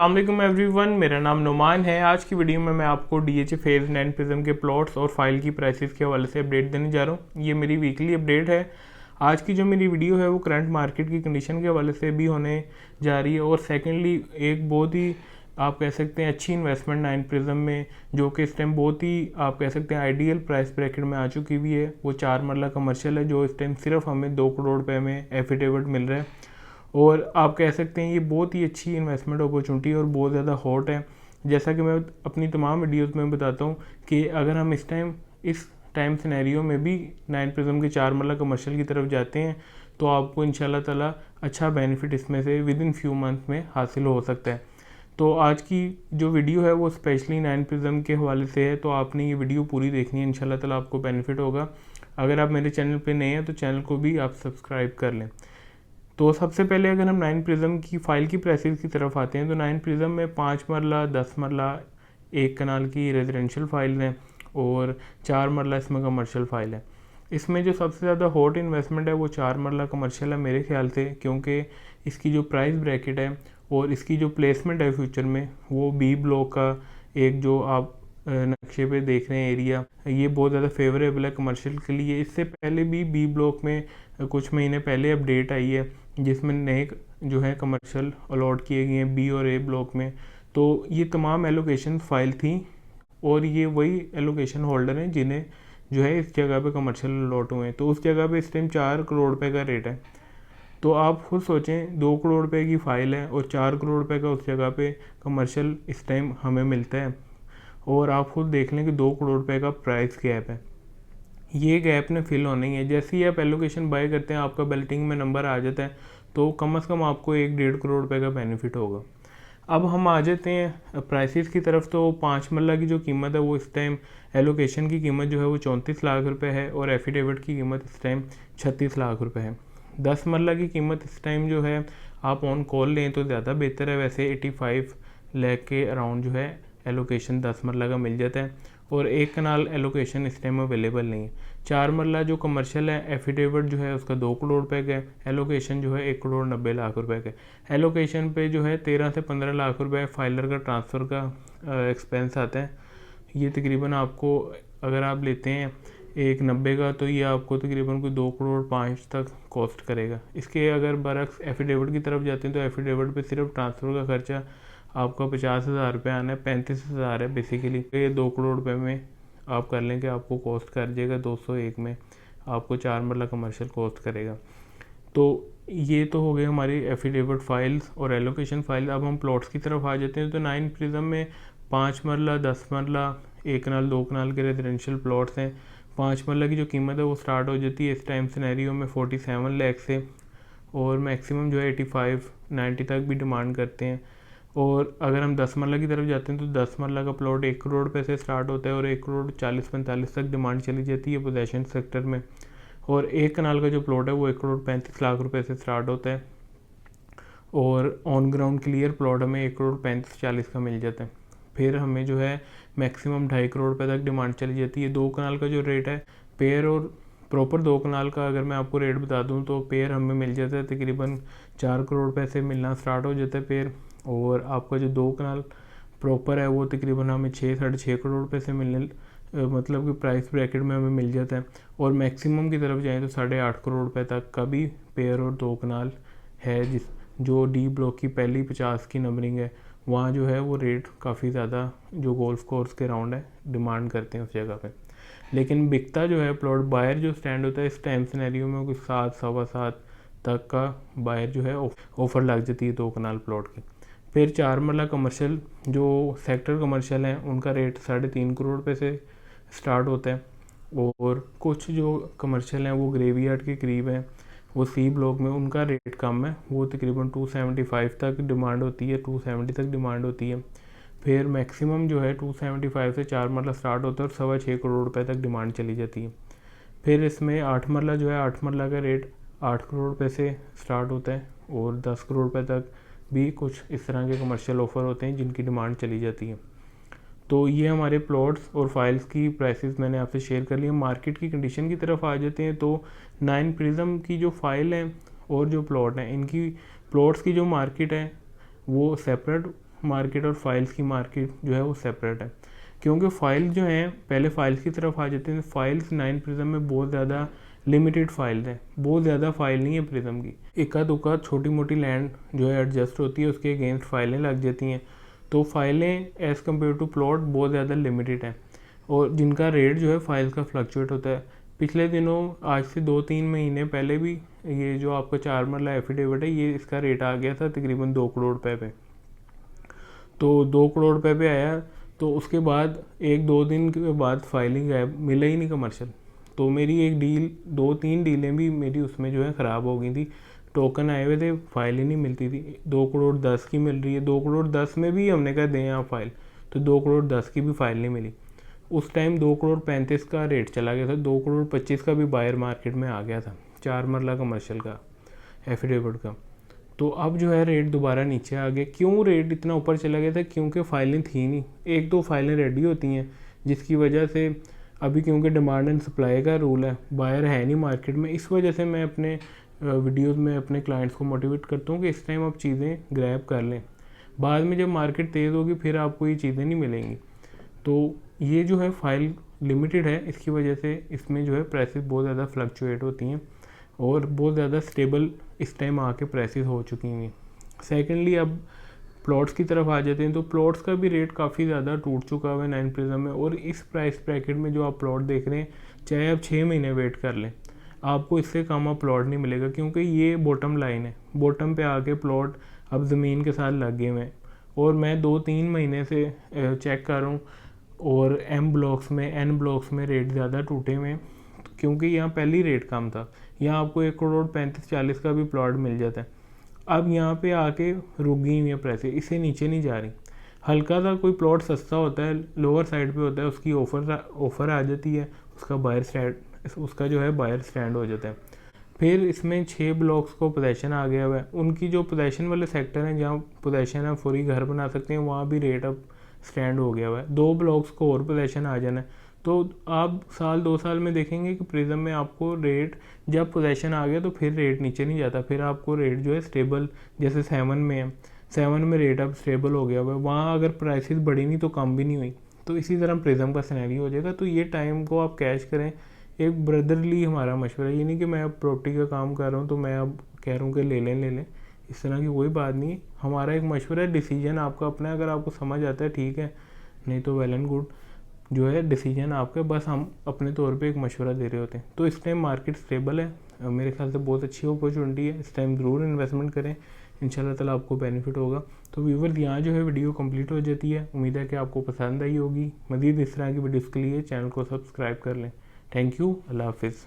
अस्सलाम एवरीवन, मेरा नाम नुमान है। आज की वीडियो में मैं आपको DHA फेज़ 9 प्रिज्म के प्लॉट्स और फाइल की प्राइसेस के हवाले से अपडेट देने जा रहा हूँ। ये मेरी वीकली अपडेट है। आज की जो मेरी वीडियो है वो करंट मार्केट की कंडीशन के हवाले से भी होने जा रही है और सेकेंडली एक बहुत ही आप कह सकते हैं अच्छी इन्वेस्टमेंट 9 प्रिज्म में, जो कि इस टाइम बहुत ही आप कह सकते हैं आइडियल प्राइस ब्रैकेट में आ चुकी हुई है। वो 4 मरला कमर्शियल है जो इस टाइम सिर्फ हमें 2 करोड़ रुपए में एफिडेविट मिल रहा है और आप कह सकते हैं ये बहुत ही अच्छी इन्वेस्टमेंट अपॉर्चुनिटी और बहुत ज़्यादा हॉट है। जैसा कि मैं अपनी तमाम वीडियोस में बताता हूँ कि अगर हम इस टाइम सिनेरियो में भी 9 प्रिज्म के 4 मरला कमर्शियल की तरफ जाते हैं तो आपको इंशाल्लाह ताला अच्छा बेनिफिट इसमें से विद इन फ्यू मंथ में हासिल हो सकता है। तो आज की जो वीडियो है वो स्पेशली 9 प्रिज्म के हवाले से है, तो आपने ये वीडियो पूरी देखनी है, इंशाल्लाह ताला आपको बेनिफिट होगा। अगर आप मेरे चैनल पे नए हैं तो चैनल को भी आप सब्सक्राइब कर लें। तो सबसे पहले अगर हम 9 प्रिज्म की फ़ाइल की प्राइसेस की तरफ आते हैं तो 9 प्रिज्म में 5 मरला, 10 मरला, 1 कनाल की रेजिडेंशियल फ़ाइल है और 4 मरला इसमें कमर्शियल फ़ाइल है। इसमें जो सबसे ज़्यादा हॉट इन्वेस्टमेंट है वो 4 मरला कमर्शियल है मेरे ख्याल से, क्योंकि इसकी जो प्राइस ब्रैकेट है और इसकी जो प्लेसमेंट है फ्यूचर में वो बी ब्लॉक का एक जो आप नक्शे पे देख रहे हैं एरिया, ये बहुत ज़्यादा फेवरेबल है कमर्शियल के लिए। इससे पहले भी बी ब्लॉक में कुछ महीने पहले अपडेट आई है जिसमें नए जो है कमर्शियल अलॉट किए गए हैं बी और ए ब्लॉक में। तो ये तमाम एलोकेशन फाइल थी और ये वही एलोकेशन होल्डर हैं जिन्हें जो है इस जगह पे कमर्शियल अलॉट हुए हैं। तो उस जगह पे इस टाइम 4 करोड़ रुपए का रेट है। तो आप खुद सोचें, 2 करोड़ रुपए की फ़ाइल है और 4 करोड़ रुपए का उस जगह पे कमर्शियल इस टाइम हमें मिलता है और आप खुद देख लें कि 2 करोड़ रुपए का प्राइस गैप है। ये गैप ने फिल होना ही है। जैसे ही आप एलोकेशन बाय करते हैं आपका बेल्टिंग में नंबर आ जाता है तो कम से कम आपको 1-1.5 करोड़ रुपए का बेनिफिट होगा। अब हम आ जाते हैं प्राइसेस की तरफ। तो 5 मरला की जो कीमत है वो इस टाइम एलोकेशन की कीमत जो है वो 34 लाख रुपए है और एफिडेविट की कीमत इस टाइम 36 लाख रुपए है। 10 मरला की कीमत इस टाइम जो है आप ऑन कॉल लें तो ज़्यादा बेहतर है। वैसे 85 लाख के अराउंड जो है एलोकेशन 10 मरला का मिल जाता है और 1 कनाल एलोकेशन इस टाइम अवेलेबल नहीं है। 4 मरला जो कमर्शियल है एफिडेविट जो है उसका 2 करोड़ रुपए का है, एलोकेशन जो है 1 करोड़ 90 लाख रुपए का है। एलोकेशन पे जो है 13 से 15 लाख रुपए फाइलर का ट्रांसफ़र का एक्सपेंस आता है। ये तकरीबन आपको अगर आप लेते हैं 190 का तो ये आपको तकरीबन कोई 2 करोड़ 5 तक कॉस्ट करेगा। इसके अगर बरक्स एफिडेविट की तरफ जाते हैं तो एफिडेविट पे सिर्फ ट्रांसफ़र का खर्चा आपका 50,000 रुपये आना है, 35,000 है बेसिकली। ये 2 करोड़ रुपए में आप कर लें कि आपको कॉस्ट कर जाएगा 201 में, आपको 4 मरला कमर्शियल कॉस्ट करेगा। तो ये तो हो गए हमारी एफिडेविट फाइल्स और एलोकेशन फाइल। अब हम प्लॉट्स की तरफ आ जाते हैं। तो 9 प्रिज्म में 5 मरला, 10 मरला, 1 कनाल, 2 कनाल के रेजिडेंशियल प्लॉट्स हैं। 5 मरला की जो कीमत है वो स्टार्ट हो जाती है इस टाइम सिनेरियो में 47 लाख से और मैक्सिमम जो है 85-90 तक भी डिमांड करते हैं। और अगर हम 10 मरला की तरफ जाते हैं तो 10 मरला का प्लॉट 1 करोड़ रुपए से स्टार्ट होता है और 1 करोड़ 40-45 तक डिमांड चली जाती है पोजेशन सेक्टर में। और 1 कनाल का जो प्लॉट है वो 1 करोड़ 35 लाख रुपए से स्टार्ट होता है और ऑन ग्राउंड क्लियर प्लॉट हमें 1 करोड़ 35-40 का मिल जाता है। फिर हमें जो है मैक्सिमम 2.5 करोड़ रुपए तक डिमांड चली जाती है। 2 कनाल का जो रेट है पेयर और प्रॉपर 2 कनाल का अगर मैं आपको रेट बता दूं तो पेयर हमें मिल जाता है तकरीबन 4 करोड़ रुपए से मिलना स्टार्ट हो जाता है पेयर। और आपका जो 2 कनाल प्रॉपर है वो तकरीबन हमें 6-6.5 करोड़ रुपए से मिलने मतलब कि प्राइस ब्रैकेट में हमें मिल जाता है। और मैक्सिमम की तरफ जाएँ तो 8.5 करोड़ रुपए तक का भी पेयर और 2 कनाल है, जो डी ब्लॉक की पहली 50 की नंबरिंग है वहाँ जो है वो रेट काफ़ी ज़्यादा जो गोल्फ कोर्स के राउंड है डिमांड करते हैं उस जगह पे। लेकिन बिकता जो है प्लॉट बायर जो स्टैंड होता है इस टाइम सिनेरियो में कुछ 7-7.25 तक का बायर जो है ऑफ़र लग जाती है 2 कनाल प्लॉट की। फिर 4 मरला कमर्शियल जो सेक्टर कमर्शियल हैं उनका रेट 3.5 करोड़ रुपए से स्टार्ट होता है और कुछ जो कमर्शियल हैं वो ग्रेवयार्ड के करीब हैं, वो सी ब्लॉक में उनका रेट कम है, वो तकरीबन 275 तक डिमांड होती है, 270 तक डिमांड होती है। फिर मैक्सिमम जो है 275 से 4 मरला स्टार्ट होता है और 6.25 करोड़ रुपए तक डिमांड चली जाती है। फिर इसमें 8 मरला जो है 8 मरला का रेट 8 करोड़ रुपए से स्टार्ट होता है और 10 करोड़ रुपए तक भी कुछ इस तरह के कमर्शियल ऑफ़र होते हैं जिनकी डिमांड चली जाती है। तो ये हमारे प्लॉट्स और फाइल्स की प्राइसेस मैंने आपसे शेयर कर लिए। मार्केट की कंडीशन की तरफ आ जाते हैं तो 9 प्रिज्म की जो फाइल है और जो प्लॉट हैं इनकी प्लॉट्स की जो मार्केट है वो सेपरेट मार्केट और फाइल्स की मार्केट जो है वो सेपरेट है, क्योंकि फ़ाइल जो हैं पहले फाइल्स की तरफ आ जाते हैं। फाइल्स 9 प्रिज्म में बहुत ज़्यादा लिमिटेड फाइल्स हैं, बहुत ज़्यादा फाइल नहीं है प्रिज्म की। इक्का दुक्का छोटी मोटी लैंड जो है एडजस्ट होती है, उसके अगेंस्ट फाइलें लग जाती हैं। तो फाइलें एज़ कम्पेयर टू प्लॉट बहुत ज़्यादा लिमिटेड हैं, और जिनका रेट जो है फाइल्स का फ्लक्चुएट होता है। पिछले दिनों आज से 2-3 महीने पहले भी ये जो आपका 4 मरला एफिडेविट है, ये इसका रेट आ गया था तकरीबन 2 करोड़ रुपये पे। तो 2 करोड़ रुपये पे आया, तो उसके बाद 1-2 दिन के बाद फाइलिंग गायब, मिला ही नहीं कमर्शियल। तो मेरी एक डील 2-3 डीलें भी मेरी उसमें जो है ख़राब हो गई थी। टोकन आए हुए थे, फाइल ही नहीं मिलती थी। 2 करोड़ 10 की मिल रही है, 2 करोड़ 10 में भी हमने कहा दें आप फाइल, तो 2 करोड़ 10 की भी फाइल नहीं मिली। उस टाइम 2 करोड़ 35 का रेट चला गया था, 2 करोड़ 25 का भी बायर मार्केट में आ गया था 4 मरला कमर्शियल का एफिडेविट का। तो अब जो है रेट दोबारा नीचे आ गया। क्यों रेट इतना ऊपर चला गया था? क्योंकि फाइलें थी नहीं, 1-2 फाइलें रेडी होती हैं, जिसकी वजह से अभी क्योंकि डिमांड एंड सप्लाई का रूल है, बायर है नहीं मार्केट में। इस वजह से मैं अपने वीडियोस में अपने क्लाइंट्स को मोटिवेट करता हूँ कि इस टाइम आप चीज़ें ग्रैब कर लें, बाद में जब मार्केट तेज़ होगी फिर आपको ये चीज़ें नहीं मिलेंगी। तो ये जो है फाइल लिमिटेड है, इसकी वजह से इसमें जो है प्राइसेस बहुत ज़्यादा फ्लक्चुएट होती हैं और बहुत ज़्यादा स्टेबल इस टाइम आके प्राइसेस हो चुकी हैं। सेकेंडली अब प्लॉट्स की तरफ आ जाते हैं, तो प्लॉट्स का भी रेट काफ़ी ज़्यादा टूट चुका हुआ है 9 प्रिज्म में। और इस प्राइस ब्रैकेट में जो आप प्लॉट देख रहे हैं, चाहे आप 6 महीने वेट कर लें, आपको इससे कम आप प्लॉट नहीं मिलेगा, क्योंकि ये बॉटम लाइन है। बॉटम पे आके प्लॉट अब ज़मीन के साथ लगे हुए हैं। और मैं 2-3 महीने से चेक कर रहा हूँ, और एम ब्लॉक्स में, एन ब्लॉक्स में रेट ज़्यादा टूटे हुए हैं, क्योंकि यहाँ पहली रेट कम था। यहाँ आपको 1 करोड़ 35-40 का भी प्लॉट मिल जाता है। अब यहाँ पे आके रुक गई हुई है प्राइसें, इससे नीचे नहीं जा रही। हल्का सा कोई प्लॉट सस्ता होता है, लोअर साइड पे होता है, उसकी ऑफ़र आ जाती है, उसका जो है बायर स्टैंड हो जाता है। फिर इसमें 6 ब्लॉक्स को पोजेशन आ गया हुआ है। उनकी जो पोजेशन वाले सेक्टर हैं, जहाँ पोजेशन है पूरी घर बना सकते हैं, वहाँ भी रेट अब स्टैंड हो गया हुआ है। 2 ब्लॉक्स को और पोजेशन आ जाना है, तो आप 1-2 साल में देखेंगे कि प्रिज्म में आपको रेट जब पोजेशन आ गया तो फिर रेट नीचे नहीं जाता, फिर आपको रेट जो है स्टेबल, जैसे 7 में है, 7 में रेट अब स्टेबल हो गया हुआ है। वहाँ अगर प्राइसेस बढ़ी नहीं तो कम भी नहीं हुई, तो इसी तरह प्रिज्म का सिनेरियो हो जाएगा। तो ये टाइम को आप कैश करें। एक ब्रदरली हमारा मशवरा, ये नहीं कि मैं अब प्रॉपर्टी का काम कर रहा हूँ तो मैं अब कह रहा हूँ कि ले लें, इस तरह की कोई बात नहीं। हमारा एक मशवरा है, डिसीजन आपका अपना है, अगर आपको समझ आता है ठीक है, नहीं तो वेल एंड गुड, जो है डिसीजन आपका, बस हम अपने तौर पे एक मशवरा दे रहे होते हैं। तो इस टाइम मार्केट स्टेबल है, मेरे ख्याल से बहुत अच्छी अपॉर्चुनिटी है, इस टाइम ज़रूर इन्वेस्टमेंट करें, इंशाल्लाह ताला आपको बेनिफिट होगा। तो व्यूअर्स, यहाँ जो है वीडियो कंप्लीट हो जाती है। उम्मीद है कि आपको पसंद आई होगी। मज़ीद इस तरह की वीडियोज़ के लिए चैनल को सब्सक्राइब कर लें। थैंक यू, अल्लाह हाफिज़।